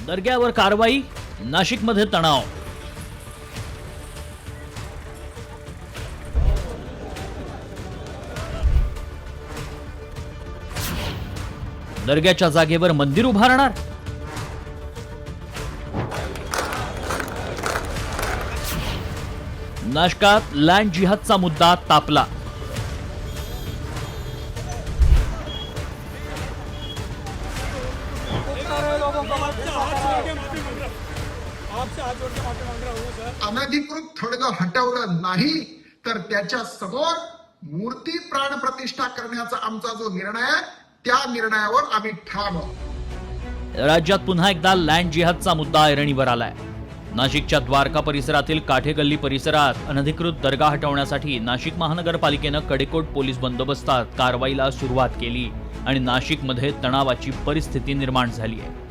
दर्ग्यावर कारवाई, नाशिकमध्ये तणाव. दर्ग्याच्या जागेवर मंदिर उभारणार? नाशकात लँड जिहादचा मुद्दा तापला. अनधिकृत थडग हटवलं नाही तर त्याच्या समोर मूर्ती प्राण प्रतिष्ठा करण्याचा आमचा जो निर्णय आहे त्या निर्णयावर आम्ही ठाम आहोत. राज्यात पुन्हा एकदा लँड जिहादचा मुद्दा ऐरणीवर आलाय. नाशिकच्या द्वारका परिसरातील काठेगल्ली परिसरात अनधिकृत दर्गा हटवण्यासाठी नाशिक महानगरपालिकेनं कडेकोट पोलीस बंदोबस्तात कारवाईला सुरुवात केली आणि नाशिकमध्ये तणावाची परिस्थिती निर्माण झाली आहे.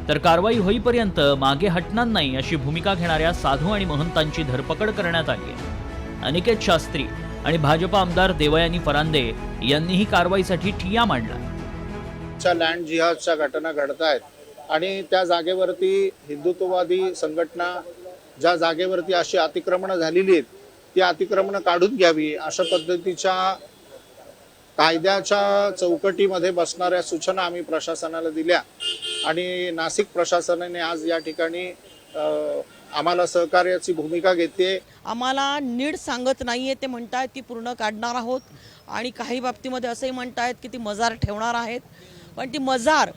तर कारवाई होईपर्यंत मागे हटणार नाही अशी भूमिका घेणाऱ्या साधू आणि महंतांची धरपकड करण्यात आली आहे. अनिकेत शास्त्री आणि भाजप आमदार देवयानी फरांदे यांनीही कारवाईसाठी ठिय्या मांडला. लँड जिहादच्या घटना घडत आहेत आणि त्या जागेवरती हिंदुत्ववादी संघटना ज्या जागेवरती अशी अतिक्रमणं झालेली आहेत ती अतिक्रमणं काढून घ्यावी अशा पद्धतीच्या कायद्याच्या चौकटीमध्ये बसणाऱ्या सूचना आम्ही प्रशासनाला दिल्या आणि नाशिक प्रशासनाने आज या ठिकाणी आम्हाला सहकार्याची भूमिका घेते. आम्हाला नीट सांगत नाहीये ते म्हणतायत की पूर्ण काढणार आहोत आणि काही बाबतीमध्ये असंही म्हणतायत की ती मजार ठेवणार आहेत. पण ती मजार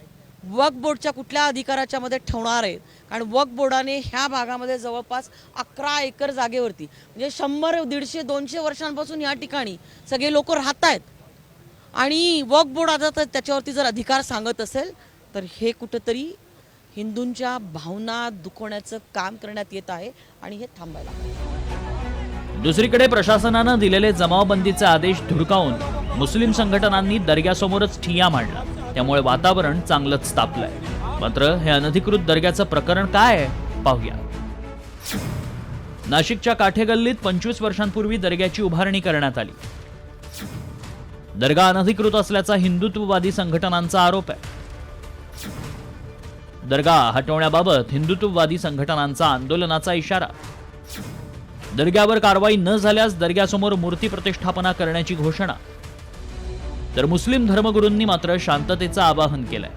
वक्फ बोर्डच्या कुठल्या अधिकाराच्या मध्ये ठेवणार आहेत? कारण वक्फ बोर्डाने ह्या भागामध्ये जवळपास 11 एकर जागेवरती म्हणजे 100, 150, 200 वर्षांपासून या ठिकाणी सगळे लोक राहत आहेत आणि वक्फ बोर्ड आता त्याच्यावरती जर अधिकार सांगत असेल तर हे कुठंतरी हिंदूंच्या भावना दुखवण्याचं काम करण्यात येत आहे आणि हे थांबायला पाहिजे. दुसरीकडे प्रशासनानं दिलेले जमावबंदीचे आदेश धुडकावून मुस्लिम संघटनांनी दर्ग्यासमोरच ठिय्या मांडला. त्यामुळे वातावरण चांगलंच तापलंय. मात्र हे अनधिकृत दर्ग्याचं प्रकरण काय आहे पाहूया. नाशिकच्या काठेगल्लीत 25 वर्षांपूर्वी दर्ग्याची उभारणी करण्यात आली. दर्गा अनधिकृत असल्याचा हिंदुत्ववादी संघटनांचा आरोप आहे. दर्गा हटवण्याबाबत हिंदुत्ववादी संघटनांचा आंदोलनाचा इशारा. दर्ग्यावर कारवाई न झाल्यास दर्ग्यासमोर मूर्ती प्रतिष्ठापना करण्याची घोषणा. तर मुस्लिम धर्मगुरूंनी मात्र शांततेचं आवाहन केलंय.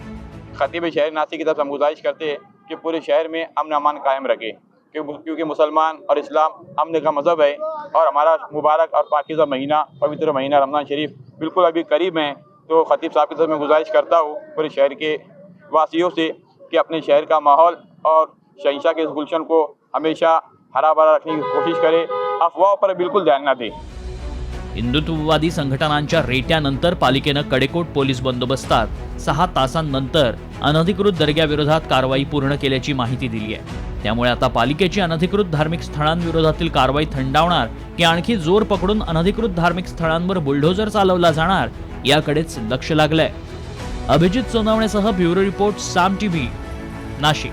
खतीब शहर नासिक की तरफ हम गुजारिश करते हैं कि पूरे शहर में अमन अमान कायम रखे क्योंकि मुसलमान और इस्लाम अमन का मज़हब है और हमारा मुबारक और पाकीज़ा महीना पवित्र महीना रमज़ान शरीफ बिल्कुल अभी करीब है. तो खतीब साहब की तरफ मैं गुजारिश करता हूँ पूरे शहर के वासियों से कि अपने शहर का माहौल और शहंशाह के इस गुलशन को हमेशा हरा भरा रखने की कोशिश करें. अफवाहों पर बिल्कुल ध्यान न दें. हिंदुत्ववादी संघटनांच्या रेट्यानंतर पालिकेनं कडेकोट पोलीस बंदोबस्तात 6 तासांनंतर अनधिकृत दर्ग्याविरोधात कारवाई पूर्ण केल्याची माहिती दिली आहे. त्यामुळे आता पालिकेची अनधिकृत धार्मिक स्थळांविरोधातील कारवाई थंडावणार की आणखी जोर पकडून अनधिकृत धार्मिक स्थळांवर बुलडोझर चालवला जाणार याकडेच लक्ष लागलंय. अभिजित सोनवणेसह ब्युरो रिपोर्ट साम टीव्ही, नाशिक.